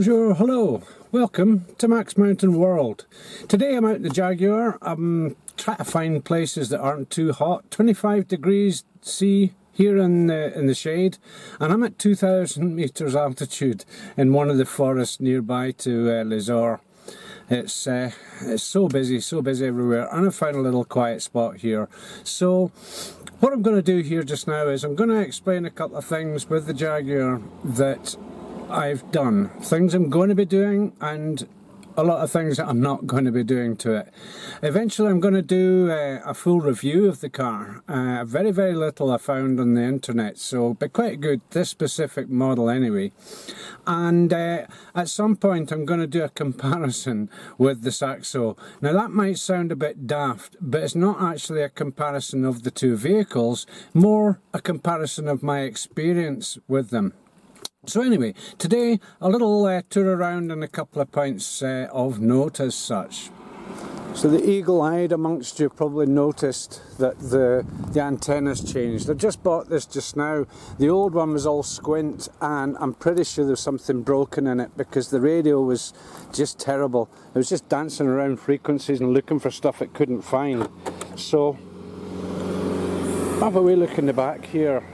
Bonjour, hello, welcome to MaxMountainWorld. Today I'm out in the Jaguar. I'm trying to find places that aren't too hot. 25 degrees C here in the shade, and I'm at 2,000 meters altitude in one of the forests nearby to Les-Orres. It's so busy everywhere, and I found a little quiet spot here. So what I'm going to do here just now is I'm going to explain a couple of things with the Jaguar that I've done, things I'm going to be doing, and a lot of things that I'm not going to be doing to it. Eventually I'm going to do a full review of the car. Very little I found on the internet, so be quite good, this specific model anyway. And at some point I'm going to do a comparison with the Saxo. Now that might sound a bit daft, but it's not actually a comparison of the two vehicles, more a comparison of my experience with them. So anyway, today a little tour around and a couple of points of note as such. So the eagle-eyed amongst you probably noticed that the antenna's changed. I just bought this just now. The old one was all squint, and I'm pretty sure there's something broken in it because the radio was just terrible. It was just dancing around frequencies and looking for stuff it couldn't find. So have a wee look in the back here.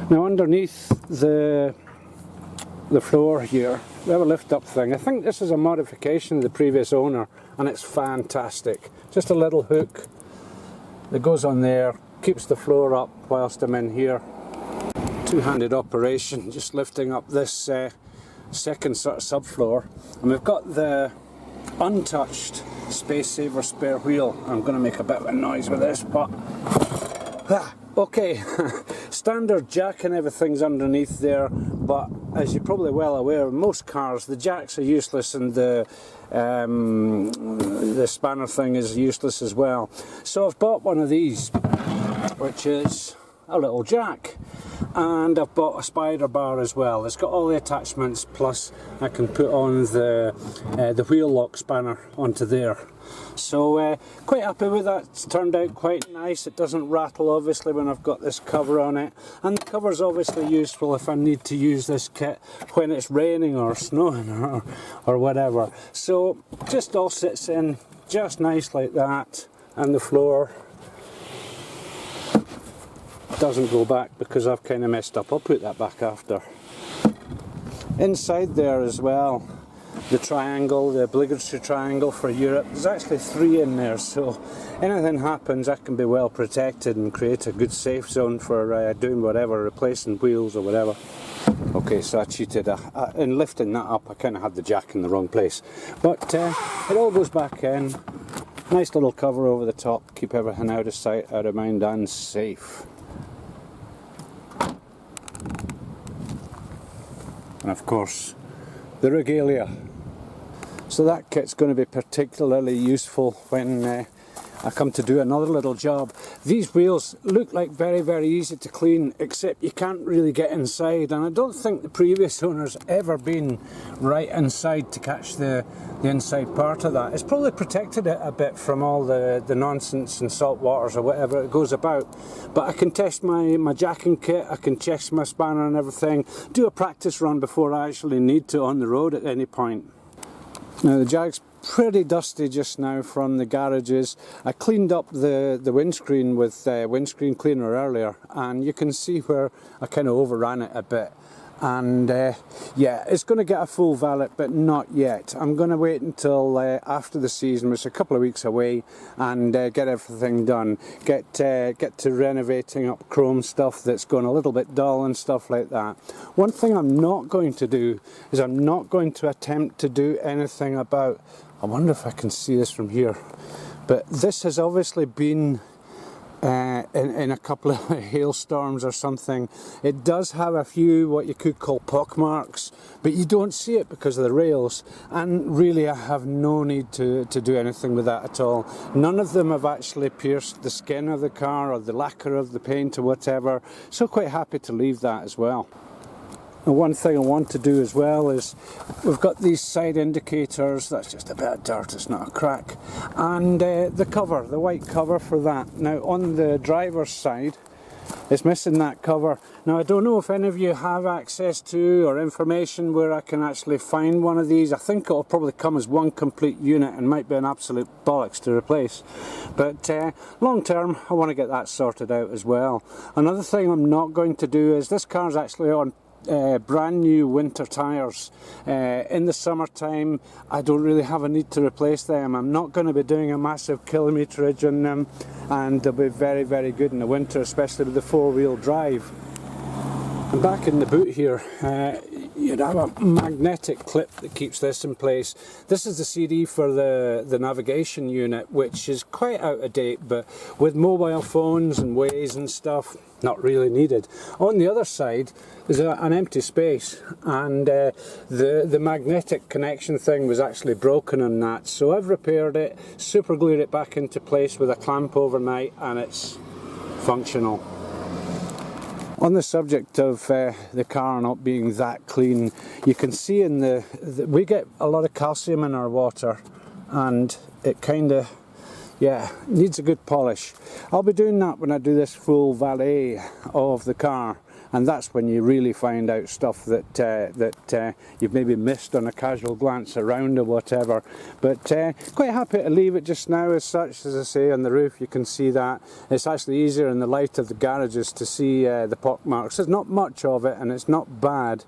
Now underneath the floor here, we have a lift-up thing. I think this is a modification of the previous owner, and it's fantastic. Just a little hook that goes on there, keeps the floor up whilst I'm in here. Two-handed operation, just lifting up this second sort of subfloor. And we've got the untouched Space Saver spare wheel. I'm going to make a bit of a noise with this, but okay, standard jack and everything's underneath there, but as you're probably well aware, most cars, the jacks are useless and the spanner thing is useless as well. So I've bought one of these, which is a little jack, and I've bought a spider bar as well. It's got all the attachments, plus I can put on the wheel lock spanner onto there. So quite happy with that. It's turned out quite nice. It doesn't rattle obviously when I've got this cover on it, and the cover's obviously useful if I need to use this kit when it's raining or snowing or whatever. So just all sits in just nice like that, and the floor doesn't go back because I've kind of messed up. I'll put that back after. Inside there as well, the triangle, the obligatory triangle for Europe, there's actually 3 in there, so anything happens I can be well protected and create a good safe zone for doing whatever, replacing wheels or whatever. Okay, so I cheated. In lifting that up I kind of had the jack in the wrong place, but it all goes back in. Nice little cover over the top, keep everything out of sight, out of mind, and safe. And of course the regalia. So that kit's going to be particularly useful when I come to do another little job. These wheels look like very easy to clean, except you can't really get inside, and I don't think the previous owner's ever been right inside to catch the inside part of that. It's probably protected it a bit from all the nonsense and salt waters or whatever it goes about, but I can test my jacking kit, I can test my spanner and everything, do a practice run before I actually need to on the road at any point. Now the Jag's pretty dusty just now from the garages. I cleaned up the windscreen with windscreen cleaner earlier, and you can see where I kind of overran it a bit. And yeah, it's going to get a full valet, but not yet. I'm going to wait until after the season, which is a couple of weeks away, and get everything done. Get to renovating up chrome stuff that's going a little bit dull and stuff like that. One thing I'm not going to do is I'm not going to attempt to do anything about, I wonder if I can see this from here, but this has obviously been in a couple of hailstorms or something. It does have a few what you could call pock marks, but you don't see it because of the rails, and really I have no need to do anything with that at all. None of them have actually pierced the skin of the car or the lacquer of the paint or whatever, so quite happy to leave that as well. And one thing I want to do as well is, we've got these side indicators, that's just a bit of dirt, it's not a crack, and the cover, the white cover for that. Now on the driver's side It's missing that cover. Now I don't know if any of you have access to or information where I can actually find one of these. I think it'll probably come as one complete unit and might be an absolute bollocks to replace. But long term I want to get that sorted out as well. Another thing I'm not going to do is this car's actually on brand new winter tyres. In the summertime I don't really have a need to replace them. I'm not going to be doing a massive kilometerage on them, and they'll be very, very good in the winter, especially with the four-wheel drive. And back in the boot here, you'd have a magnetic clip that keeps this in place. This is the CD for the navigation unit, which is quite out of date, but with mobile phones and Waze and stuff, not really needed. On the other side there's an empty space, and the magnetic connection thing was actually broken on that, so I've repaired it, super glued it back into place with a clamp overnight, and it's functional. On the subject of the car not being that clean, you can see in we get a lot of calcium in our water, and it kind of, yeah, needs a good polish. I'll be doing that when I do this full valet of the car, and that's when you really find out stuff that you've maybe missed on a casual glance around or whatever. But quite happy to leave it just now as such. As I say, on the roof you can see that. It's actually easier in the light of the garages to see the pock marks. There's not much of it and it's not bad,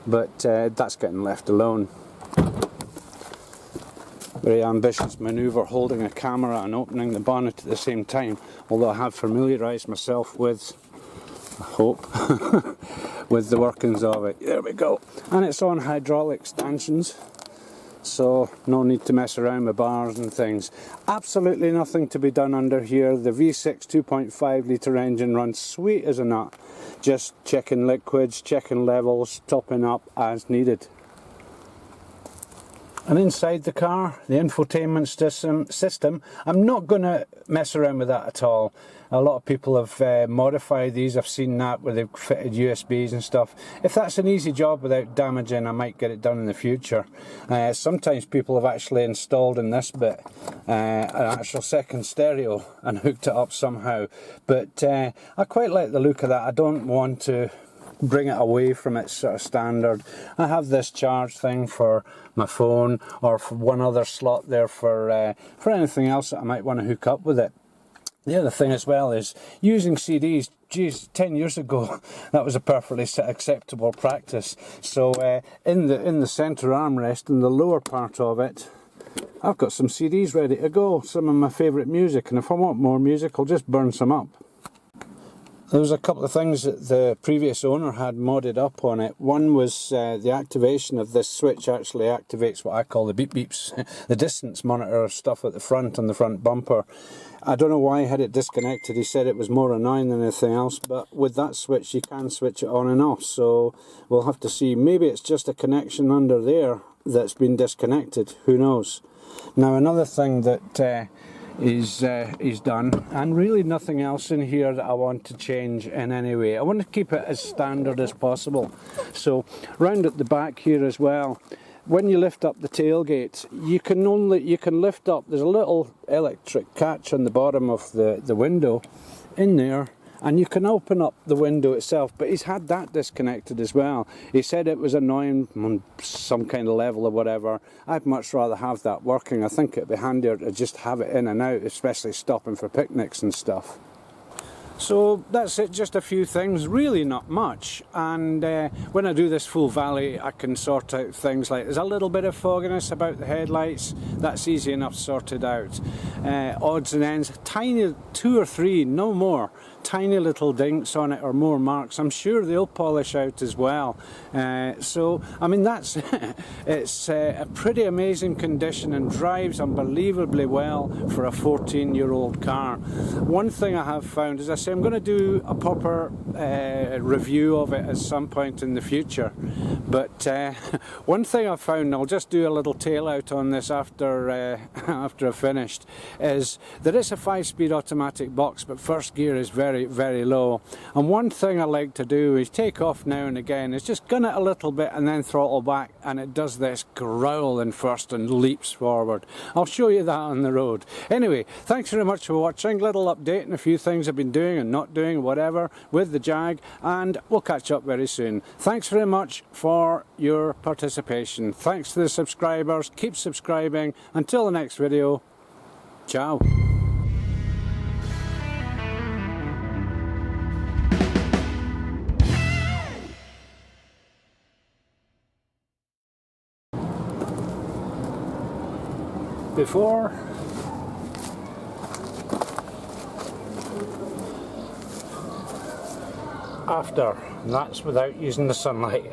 but that's getting left alone. Very ambitious manoeuvre, holding a camera and opening the bonnet at the same time, although I have familiarised myself with, I hope, with the workings of it. There we go. And it's on hydraulic stanchions, so no need to mess around with bars and things. Absolutely nothing to be done under here. The V6 2.5 litre engine runs sweet as a nut. Just checking liquids, checking levels, topping up as needed. And inside the car, the infotainment system, I'm not going to mess around with that at all. A lot of people have modified these. I've seen that where they've fitted USBs and stuff. If that's an easy job without damaging, I might get it done in the future. Sometimes people have actually installed in this bit an actual second stereo and hooked it up somehow. But I quite like the look of that. I don't want to bring it away from its sort of standard. I have this charge thing for my phone, or for one other slot there for anything else that I might want to hook up with it. The other thing as well is using CDs. Geez, 10 years ago that was a perfectly acceptable practice. So in the centre armrest, in the lower part of it, I've got some CDs ready to go, some of my favourite music, and if I want more music I'll just burn some up. There was a couple of things that the previous owner had modded up on it. One was the activation of this switch actually activates what I call the beep beeps, the distance monitor stuff at the front on the front bumper. I don't know why he had it disconnected. He said it was more annoying than anything else, but with that switch you can switch it on and off, so we'll have to see. Maybe it's just a connection under there that's been disconnected, who knows. Now another thing that is done, and really nothing else in here that I want to change in any way. I want to keep it as standard as possible. So round at the back here as well, when you lift up the tailgate, you can lift up, there's a little electric catch on the bottom of the window in there, and you can open up the window itself, but he's had that disconnected as well. He said it was annoying on some kind of level or whatever. I'd much rather have that working. I think it'd be handier to just have it in and out, especially stopping for picnics and stuff. So that's it, just a few things, really not much. And when I do this full valet I can sort out things like there's a little bit of fogginess about the headlights. That's easy enough sorted out. Odds and ends, tiny 2 or 3, no more, tiny little dinks on it or more marks. I'm sure they'll polish out as well. So I mean that's it's a pretty amazing condition and drives unbelievably well for a 14-year-old car. One thing I have found is, I say, I'm going to do a proper review of it at some point in the future, but one thing I've found, I'll just do a little tail out on this after after I've finished, is that it's a 5-speed automatic box, but first gear is very very, very low. And one thing I like to do is take off now and again, is just gun it a little bit and then throttle back, and it does this growling first and leaps forward. I'll show you that on the road. Anyway, thanks very much for watching. Little update on a few things I've been doing and not doing, whatever, with the Jag, and we'll catch up very soon. Thanks very much for your participation. Thanks to the subscribers. Keep subscribing. Until the next video, ciao. Before, after, and that's without using the sunlight.